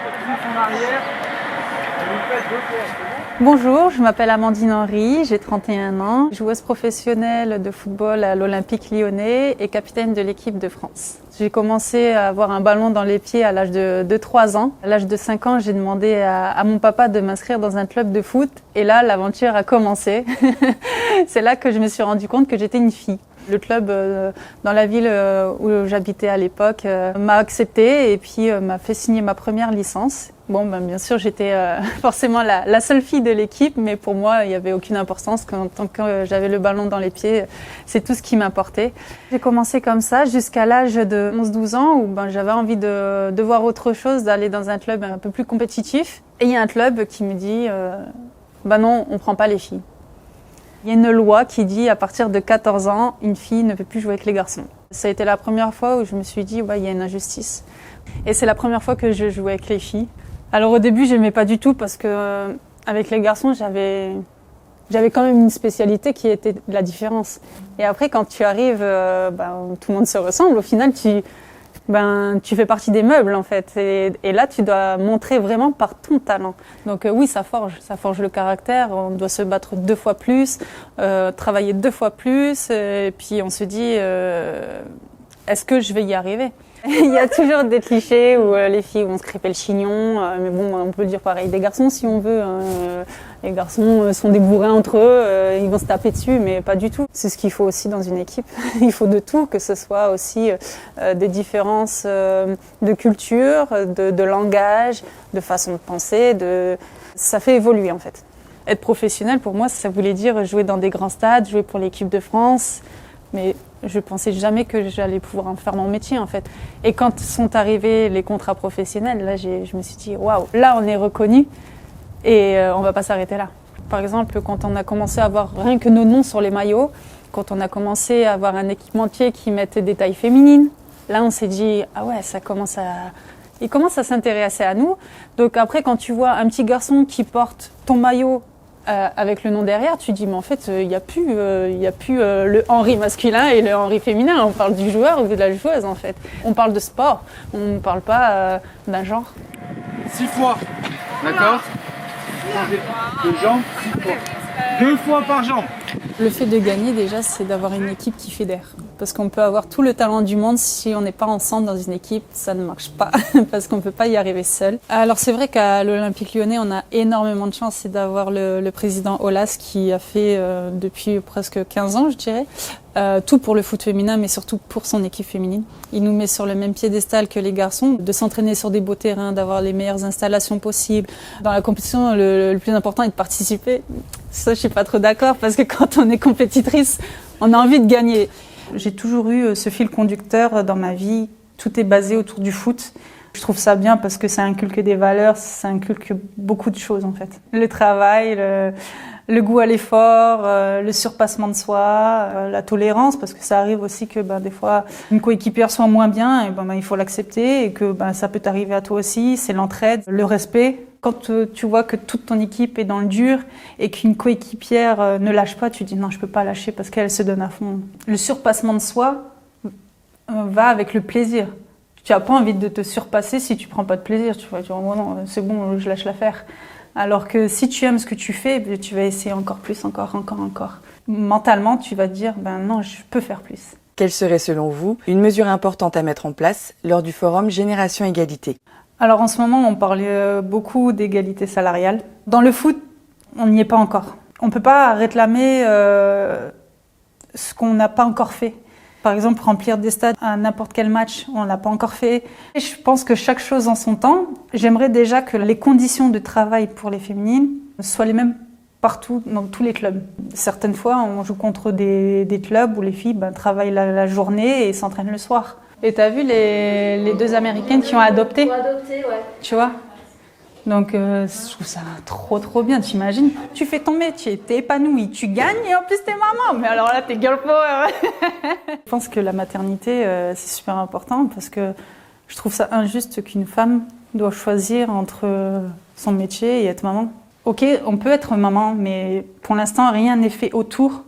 En arrière, vous faites 2 fois. Bonjour, je m'appelle Amandine Henry, j'ai 31 ans, joueuse professionnelle de football à l'Olympique Lyonnais et capitaine de l'équipe de France. J'ai commencé à avoir un ballon dans les pieds à l'âge de 3 ans. À l'âge de 5 ans, j'ai demandé à mon papa de m'inscrire dans un club de foot et là, l'aventure a commencé. C'est là que je me suis rendu compte que j'étais une fille. Le club dans la ville où j'habitais à l'époque m'a acceptée et puis m'a fait signer ma première licence. Bon, bien sûr, j'étais forcément la seule fille de l'équipe, mais pour moi, il n'y avait aucune importance. Tant que j'avais le ballon dans les pieds, c'est tout ce qui m'importait. J'ai commencé comme ça jusqu'à l'âge de 11-12 ans où j'avais envie de voir autre chose, d'aller dans un club un peu plus compétitif. Et il y a un club qui me dit non, on ne prend pas les filles. Il y a une loi qui dit à partir de 14 ans, une fille ne peut plus jouer avec les garçons. Ça a été la première fois où je me suis dit il y a une injustice. Et c'est la première fois que je jouais avec les filles. Alors au début, j'aimais pas du tout parce que avec les garçons, j'avais quand même une spécialité qui était la différence. Et après, quand tu arrives, tout le monde se ressemble. Au final, tu fais partie des meubles en fait. Et là, tu dois montrer vraiment par ton talent. Donc oui, ça forge le caractère. On doit se battre 2 fois plus, travailler 2 fois plus. Et puis on se dit, est-ce que je vais y arriver ? Il y a toujours des clichés où les filles vont se crêper le chignon, mais bon, on peut dire pareil des garçons si on veut. Les garçons sont des bourrins entre eux, ils vont se taper dessus, mais pas du tout. C'est ce qu'il faut aussi dans une équipe. Il faut de tout, que ce soit aussi des différences de culture, de langage, de façon de penser. Ça fait évoluer en fait. Être professionnel, pour moi, ça voulait dire jouer dans des grands stades, jouer pour l'équipe de France, mais je pensais jamais que j'allais pouvoir en faire mon métier en fait. Et quand sont arrivés les contrats professionnels, là je me suis dit waouh, là on est reconnu et on va pas s'arrêter là. Par exemple, quand on a commencé à avoir rien que nos noms sur les maillots, quand on a commencé à avoir un équipementier qui mettait des tailles féminines, là on s'est dit ah ouais, il commence à s'intéresser à nous. Donc après, quand tu vois un petit garçon qui porte ton maillot avec le nom derrière, tu dis mais en fait il y a plus le Henry masculin et le Henry féminin, on parle du joueur ou de la joueuse en fait. On parle de sport, on ne parle pas d'un genre. 6 fois, d'accord ? De jambes, 6 fois. 2 fois par jambe. Le fait de gagner déjà, c'est d'avoir une équipe qui fédère. Parce qu'on peut avoir tout le talent du monde, si on n'est pas ensemble dans une équipe, ça ne marche pas, parce qu'on ne peut pas y arriver seul. Alors c'est vrai qu'à l'Olympique Lyonnais, on a énormément de chance, c'est d'avoir le président Aulas qui a fait depuis presque 15 ans, je dirais, tout pour le foot féminin, mais surtout pour son équipe féminine. Il nous met sur le même piédestal que les garçons, de s'entraîner sur des beaux terrains, d'avoir les meilleures installations possibles. Dans la compétition, le plus important est de participer. Ça, je suis pas trop d'accord, parce que quand on est compétitrice, on a envie de gagner. J'ai toujours eu ce fil conducteur dans ma vie. Tout est basé autour du foot. Je trouve ça bien parce que ça inculque des valeurs, ça inculque beaucoup de choses en fait. Le travail, le goût à l'effort, le surpassement de soi, la tolérance, parce que ça arrive aussi que des fois une coéquipière soit moins bien, et il faut l'accepter et que ça peut t'arriver à toi aussi. C'est l'entraide, le respect. Quand tu vois que toute ton équipe est dans le dur et qu'une coéquipière ne lâche pas, tu dis non, je peux pas lâcher parce qu'elle se donne à fond. Le surpassement de soi va avec le plaisir. Tu n'as pas envie de te surpasser si tu prends pas de plaisir. Tu vas dire oh non, c'est bon, je lâche l'affaire. Alors que si tu aimes ce que tu fais, tu vas essayer encore plus, encore. Mentalement, tu vas te dire non, je peux faire plus. Quelle serait selon vous une mesure importante à mettre en place lors du forum Génération Égalité ? Alors en ce moment, on parle beaucoup d'égalité salariale. Dans le foot, on n'y est pas encore. On ne peut pas réclamer ce qu'on n'a pas encore fait. Par exemple, remplir des stades à n'importe quel match, on ne l'a pas encore fait. Et je pense que chaque chose en son temps. J'aimerais déjà que les conditions de travail pour les féminines soient les mêmes partout, dans tous les clubs. Certaines fois, on joue contre des clubs où les filles travaillent la journée et s'entraînent le soir. Et t'as vu les 2 Américaines qui ont adopté ? Ouais. Tu vois ? Donc je trouve ça trop bien, t'imagines ? Tu fais ton métier, t'es épanouie, tu gagnes et en plus t'es maman. Mais alors là, t'es girl power. Je pense que la maternité, c'est super important parce que je trouve ça injuste qu'une femme doit choisir entre son métier et être maman. Ok, on peut être maman, mais pour l'instant, rien n'est fait autour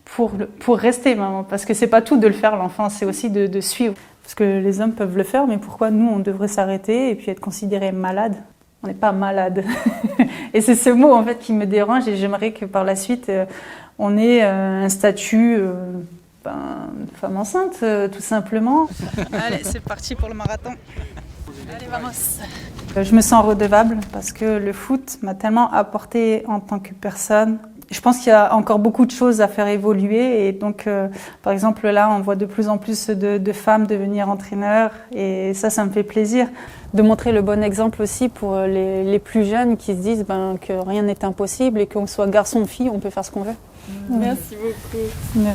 pour rester maman. Parce que c'est pas tout de le faire, l'enfant, c'est aussi de suivre. Parce que les hommes peuvent le faire, mais pourquoi nous, on devrait s'arrêter et puis être considérés malades? On n'est pas malade. Et c'est ce mot en fait qui me dérange et j'aimerais que par la suite, on ait un statut de femme enceinte, tout simplement. Allez, c'est parti pour le marathon. Allez, vamos. Je me sens redevable parce que le foot m'a tellement apporté en tant que personne. Je pense qu'il y a encore beaucoup de choses à faire évoluer et donc, par exemple, là, on voit de plus en plus de femmes devenir entraîneurs et ça me fait plaisir. De montrer le bon exemple aussi pour les plus jeunes qui se disent que rien n'est impossible et qu'on soit garçon ou fille, on peut faire ce qu'on veut. Merci beaucoup. De rien.